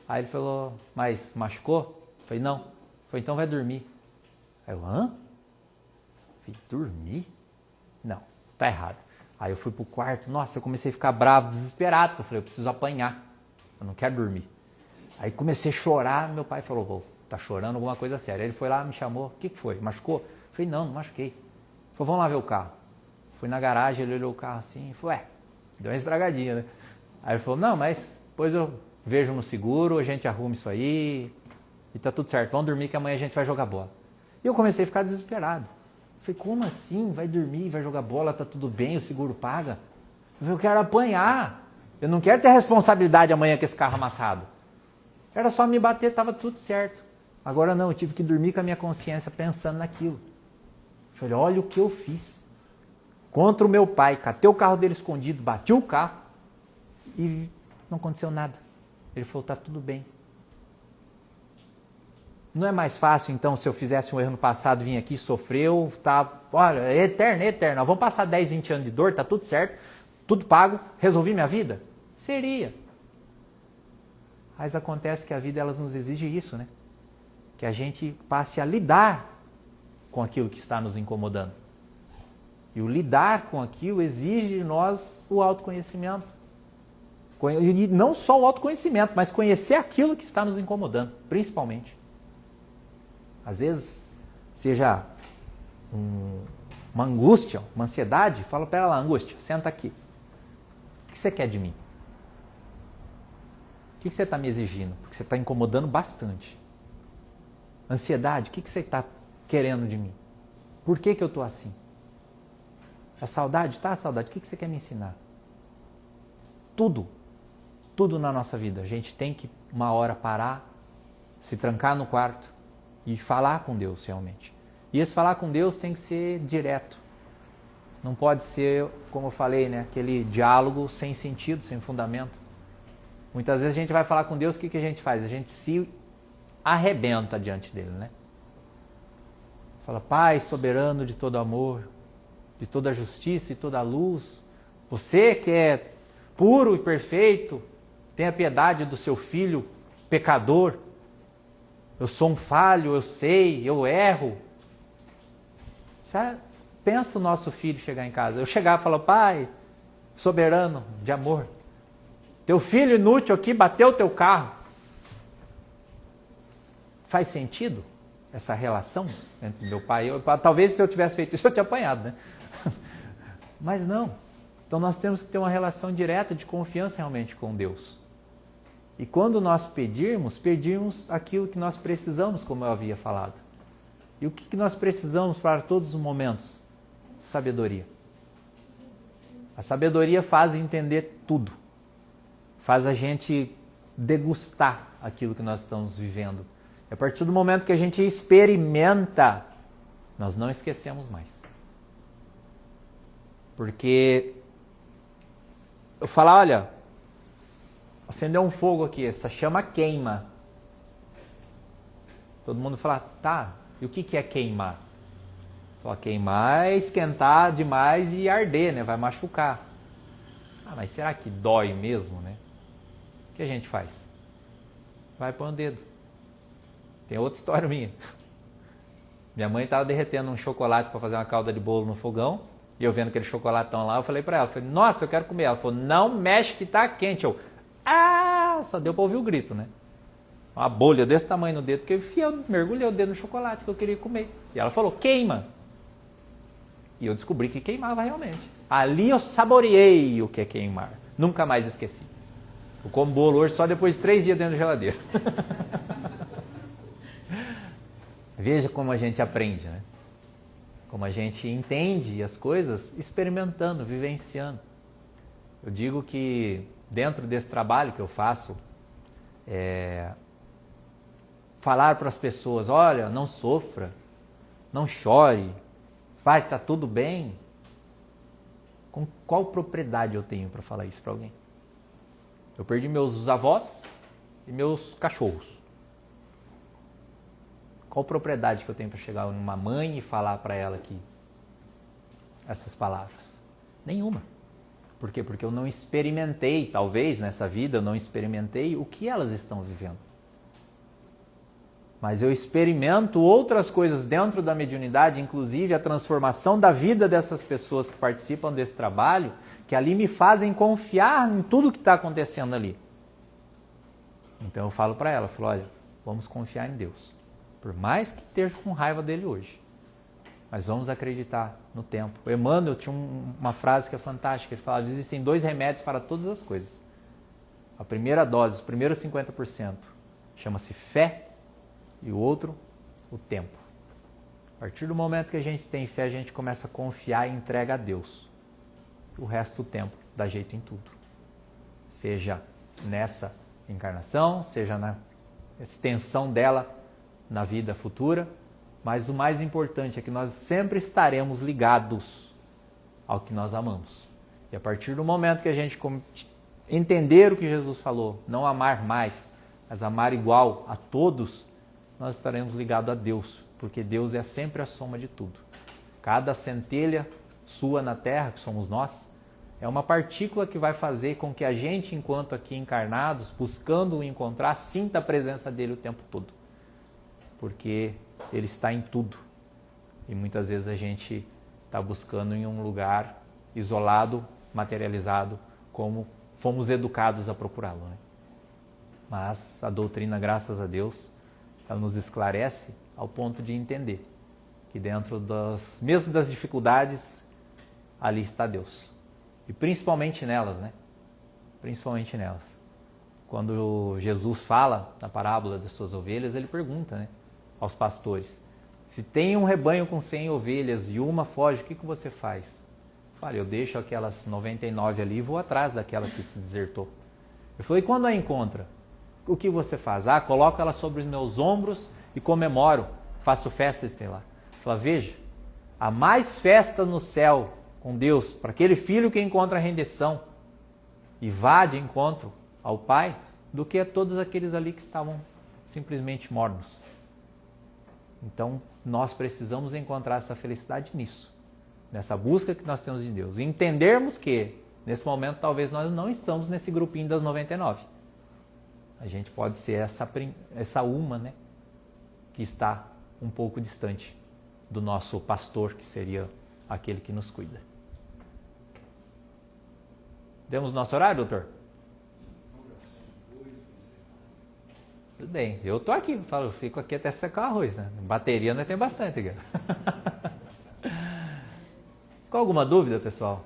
Aí ele falou, mas machucou? Falei, não. Falei, então vai dormir. Aí eu, hã? Falei, dormir? Não, tá errado. Aí eu fui pro quarto, nossa, eu comecei a ficar bravo, desesperado, porque eu falei, eu preciso apanhar, eu não quero dormir. Aí comecei a chorar, meu pai falou, tá chorando alguma coisa séria. Aí ele foi lá, me chamou, o que foi? Machucou? Falei, não machuquei. Falei, vamos lá ver o carro. Fui na garagem, ele olhou o carro assim, falou, deu uma estragadinha, né? Aí ele falou, não, mas depois eu vejo no seguro, a gente arruma isso aí e tá tudo certo, vamos dormir que amanhã a gente vai jogar bola. E eu comecei a ficar desesperado. Falei, como assim? Vai dormir, vai jogar bola, tá tudo bem, o seguro paga? Eu quero apanhar. Eu não quero ter responsabilidade amanhã com esse carro amassado. Era só me bater, tava tudo certo. Agora não, eu tive que dormir com a minha consciência pensando naquilo. Falei, olha o que eu fiz. Contra o meu pai, catei o carro dele escondido, bati o carro e não aconteceu nada. Ele falou, tá tudo bem. Não é mais fácil, então, se eu fizesse um erro no passado, vim aqui, sofreu, tá, olha, é eterno, é eterno. Vamos passar 10, 20 anos de dor, tá tudo certo, tudo pago, resolvi minha vida? Seria. Mas acontece que a vida, elas nos exige isso, né? Que a gente passe a lidar com aquilo que está nos incomodando. E o lidar com aquilo exige de nós o autoconhecimento. E não só o autoconhecimento, mas conhecer aquilo que está nos incomodando, principalmente. Às vezes, seja uma angústia, uma ansiedade, fala para ela, angústia, senta aqui. O que você quer de mim? O que você está me exigindo? Porque você está incomodando bastante. Ansiedade, o que você está querendo de mim? Por que eu estou assim? A saudade, tá? A saudade, o que você quer me ensinar? Tudo na nossa vida. A gente tem que, uma hora, parar, se trancar no quarto e falar com Deus realmente. E esse falar com Deus tem que ser direto. Não pode ser, como eu falei, né, aquele diálogo sem sentido, sem fundamento. Muitas vezes a gente vai falar com Deus, o que a gente faz? A gente se arrebenta diante dele, né? Fala, Pai soberano de todo amor, de toda justiça e toda luz, você que é puro e perfeito, tenha piedade do seu filho pecador. Eu sou um falho, eu sei, eu erro. Sabe? Pensa o nosso filho chegar em casa. Eu chegar e falar, Pai soberano de amor, teu filho inútil aqui bateu o teu carro. Faz sentido essa relação entre meu pai e eu? Talvez se eu tivesse feito isso eu tinha apanhado, né? Mas não. Então nós temos que ter uma relação direta de confiança realmente com Deus. E quando nós pedirmos aquilo que nós precisamos, como eu havia falado. E o que nós precisamos para todos os momentos? Sabedoria. A sabedoria faz entender tudo. Faz a gente degustar aquilo que nós estamos vivendo. E a partir do momento que a gente experimenta, nós não esquecemos mais. Porque eu falo, olha, acendeu um fogo aqui, essa chama queima. Todo mundo fala, tá, e o que é queimar? Só queimar é esquentar demais e arder, né? Vai machucar. Ah, mas será que dói mesmo, né? O que a gente faz? Vai pôr o dedo. Tem outra história minha. Minha mãe estava derretendo um chocolate para fazer uma calda de bolo no fogão. E eu vendo aquele chocolatão lá, eu falei para ela, nossa, eu quero comer. Ela falou, não mexe que tá quente. Eu, só deu para ouvir o grito, né? Uma bolha desse tamanho no dedo, porque eu mergulhei o dedo no chocolate que eu queria comer. E ela falou, queima. E eu descobri que queimava realmente. Ali eu saboreei o que é queimar. Nunca mais esqueci. Eu como bolo hoje só depois de 3 dias dentro da geladeira. Veja como a gente aprende, né? Como a gente entende as coisas experimentando, vivenciando. Eu digo que dentro desse trabalho que eu faço, falar para as pessoas, olha, não sofra, não chore, vai, tá tudo bem. Com qual propriedade eu tenho para falar isso para alguém? Eu perdi meus avós e meus cachorros. Qual propriedade que eu tenho para chegar numa mãe e falar para ela aqui essas palavras? Nenhuma. Por quê? Porque eu não experimentei, talvez nessa vida eu não experimentei o que elas estão vivendo. Mas eu experimento outras coisas dentro da mediunidade, inclusive a transformação da vida dessas pessoas que participam desse trabalho, que ali me fazem confiar em tudo que está acontecendo ali. Então eu falo para ela, olha, vamos confiar em Deus. Por mais que esteja com raiva dele hoje. Mas vamos acreditar no tempo. O Emmanuel tinha uma frase que é fantástica. Ele falava, existem 2 remédios para todas as coisas. A primeira dose, os primeiros 50%, chama-se fé. E o outro, o tempo. A partir do momento que a gente tem fé, a gente começa a confiar e entrega a Deus. O resto do tempo dá jeito em tudo. Seja nessa encarnação, seja na extensão dela na vida futura, mas o mais importante é que nós sempre estaremos ligados ao que nós amamos. E a partir do momento que a gente entender o que Jesus falou, não amar mais, mas amar igual a todos, nós estaremos ligados a Deus, porque Deus é sempre a soma de tudo. Cada centelha sua na Terra, que somos nós, é uma partícula que vai fazer com que a gente, enquanto aqui encarnados, buscando o encontrar, sinta a presença dele o tempo todo. Porque ele está em tudo. E muitas vezes a gente está buscando em um lugar isolado, materializado, como fomos educados a procurá-lo, né? Mas a doutrina, graças a Deus, ela nos esclarece ao ponto de entender que dentro mesmo das dificuldades, ali está Deus. E principalmente nelas, né? Principalmente nelas. Quando Jesus fala na parábola das suas ovelhas, ele pergunta, né, aos pastores, se tem um rebanho com 100 ovelhas e uma foge, o que você faz? Fala, eu deixo aquelas 99 ali e vou atrás daquela que se desertou. Eu falei, e quando a encontra, o que você faz? Coloco ela sobre os meus ombros e comemoro, faço festa, sei lá. Fala, veja, há mais festa no céu com Deus para aquele filho que encontra a rendição e vá de encontro ao Pai, do que a todos aqueles ali que estavam simplesmente mornos. Então, nós precisamos encontrar essa felicidade nisso, nessa busca que nós temos de Deus. E entendermos que, nesse momento, talvez nós não estamos nesse grupinho das 99. A gente pode ser essa uma, né, que está um pouco distante do nosso pastor, que seria aquele que nos cuida. Demos nosso horário, doutor? Tudo bem, eu tô aqui, eu fico aqui até secar o arroz, né? Bateria ainda tem bastante aqui. Ficou alguma dúvida, pessoal?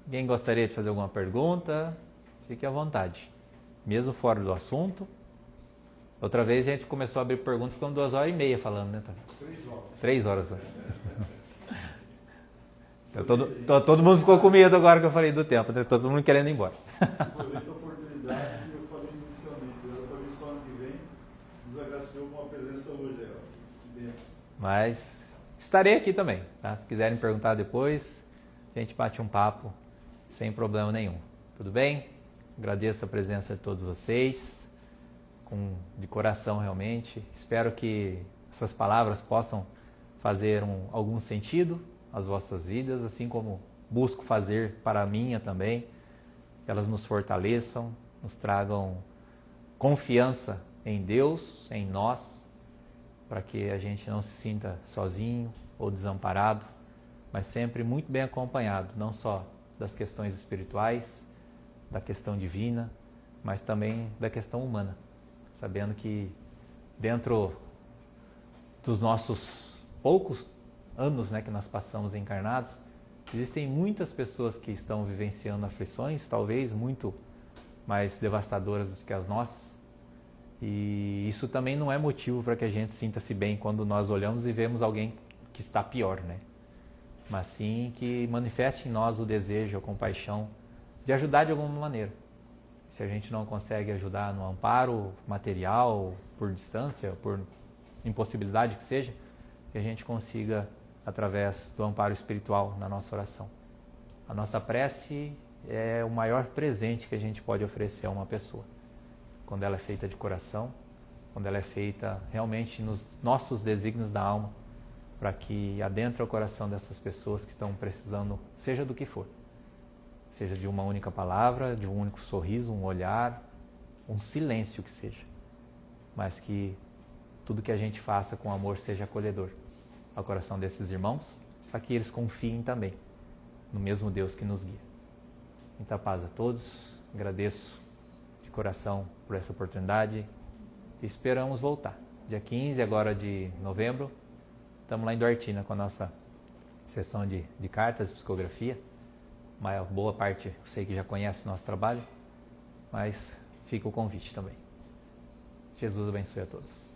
Alguém gostaria de fazer alguma pergunta? Fique à vontade. Mesmo fora do assunto. Outra vez a gente começou a abrir perguntas, ficamos 2h30 falando, né? 3 horas. 3 horas. Então, todo mundo ficou com medo agora que eu falei do tempo, né? Todo mundo querendo ir embora. Aproveito a oportunidade que eu falei inicialmente. Eu também só ano que vem nos agraciou com a presença hoje. Que bênção. Mas estarei aqui também, tá? Se quiserem perguntar depois, a gente bate um papo sem problema nenhum. Tudo bem? Agradeço a presença de todos vocês, de coração realmente. Espero que essas palavras possam fazer algum sentido às vossas vidas, assim como busco fazer para a minha também, que elas nos fortaleçam, nos tragam confiança em Deus, em nós, para que a gente não se sinta sozinho ou desamparado, mas sempre muito bem acompanhado, não só das questões espirituais, da questão divina, mas também da questão humana, sabendo que dentro dos nossos poucos anos, né, que nós passamos encarnados, existem muitas pessoas que estão vivenciando aflições, talvez muito mais devastadoras do que as nossas, e isso também não é motivo para que a gente sinta-se bem quando nós olhamos e vemos alguém que está pior, né? Mas sim que manifeste em nós o desejo, a compaixão de ajudar de alguma maneira. Se a gente não consegue ajudar no amparo material, por distância, por impossibilidade que seja, que a gente consiga através do amparo espiritual na nossa oração. A nossa prece é o maior presente que a gente pode oferecer a uma pessoa. Quando ela é feita de coração, quando ela é feita realmente nos nossos desígnios da alma, para que adentre o coração dessas pessoas que estão precisando, seja do que for. Seja de uma única palavra, de um único sorriso, um olhar, um silêncio que seja. Mas que tudo que a gente faça com amor seja acolhedor ao coração desses irmãos, para que eles confiem também no mesmo Deus que nos guia. Muita paz a todos, agradeço de coração por essa oportunidade e esperamos voltar. Dia 15 agora de novembro, estamos lá em Duartina com a nossa sessão de cartas, psicografia. Uma boa parte, eu sei que já conhece o nosso trabalho, mas fica o convite também. Jesus abençoe a todos.